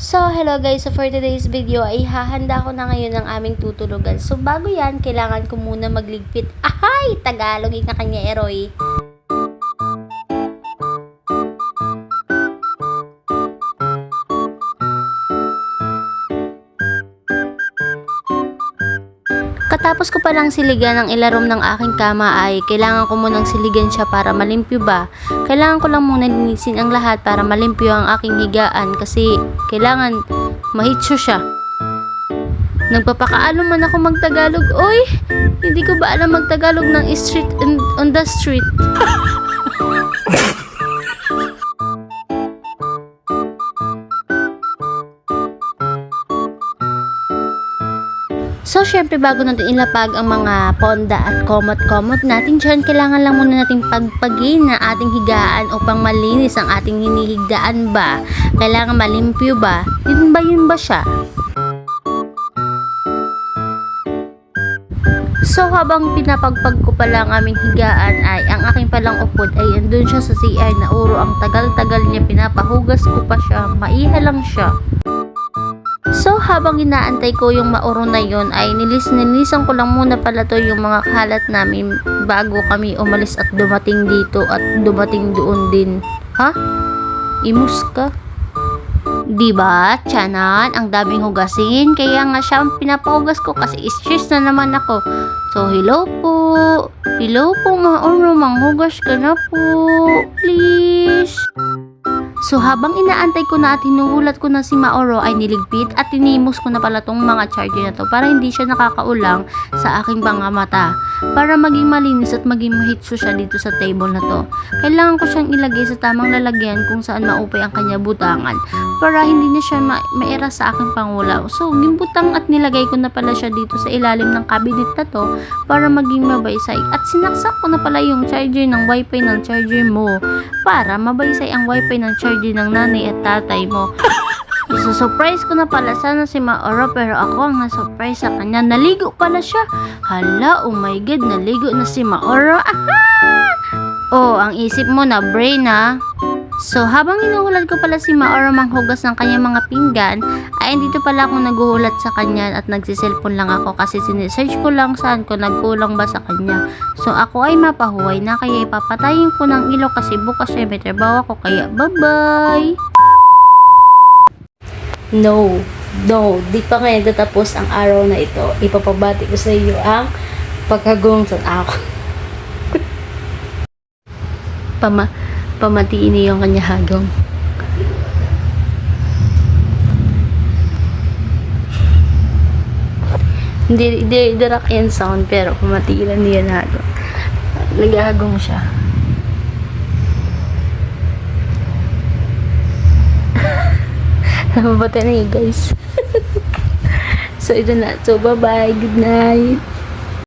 So, hello guys. So, for today's video ay hahanda ko na ngayon ng aming tutulugan. So, bago yan, kailangan ko muna magligpit. Ahay! Tagalog yung kanya eroy. Katapos ko palang siligan ang ilarom ng aking kama ay kailangan ko munang siligan siya para malimpyo ba. Kailangan ko lang muna linisin ang lahat para malimpyo ang aking higaan kasi kailangan mahitsyo siya. Nagpapakaalam man ako magtagalog. Oy, hindi ko ba alam magtagalog ng street on the street? So, syempre bago natin ilapag ang mga ponda at komot-komot natin dyan, kailangan lang muna natin pagpagin na ating higaan upang malinis ang ating hinihigdaan ba. Kailangan malimpyo ba? Yun ba siya? So, habang pinapagpag ko pala ang aming higaan ay ang aking palang upod ay andun siya sa CR na uro. Ang tagal-tagal niya, pinapahugas ko pa siya, maiha lang siya. So, habang inaantay ko yung mauro na yun, ay nilisan ko lang muna pala to yung mga kalat namin bago kami umalis at dumating dito at dumating doon din. Ha? Imus ka? Diba, tiyanan? Ang daming hugasin. Kaya nga siya ang pinapahugas ko kasi stress na naman ako. So, hello po. Hello po, mauro. Manghugas ka na po. Please. So, habang inaantay ko na at hinuhulat ko na si Mauro ay niligpit at tinimos ko na pala tong mga charger na to para hindi siya nakakaulang sa aking mga mata. Para maging malinis at maging mahitso siya dito sa table na to. Kailangan ko siyang ilagay sa tamang lalagyan kung saan maupay ang kanya butangan para hindi na siya maera sa aking pangulaw. So, gimbutang at nilagay ko na pala siya dito sa ilalim ng cabinet na to para maging mabaysay. At sinaksak ko na pala yung charger ng wifi ng charger mo para mabaysay ang wifi ng charger ng nanay at tatay mo. Surprise ko na pala sana si Mauro pero ako ang na-surprise sa kanya. Naligo pala siya. Hala, oh my god, naligo na si Mauro. Aha! Oh, ang isip mo na brain ha. So, habang hinuhulat ko pala si Mauro manghugas ng kanyang mga pinggan, ay dito pala ako naghuhulat sa kanya at nagsiselfon lang ako kasi sinesearch ko lang saan ko nagkulang ba sa kanya. So, ako ay mapahuway na kaya ipapatayin ko ng ilaw kasi bukas ay may trabaho ako kaya bye-bye! No, di pa ngayon tatapos ang araw na ito. Ipapabati ko sa iyo ang pagkagong sa ako. Pamatiin niyo yung kanya hagong. Hindi direct yan sound pero pamatiin lang niya hagong. Naghahagong siya. Namabata na yun guys. So ito na. So bye bye. Good night.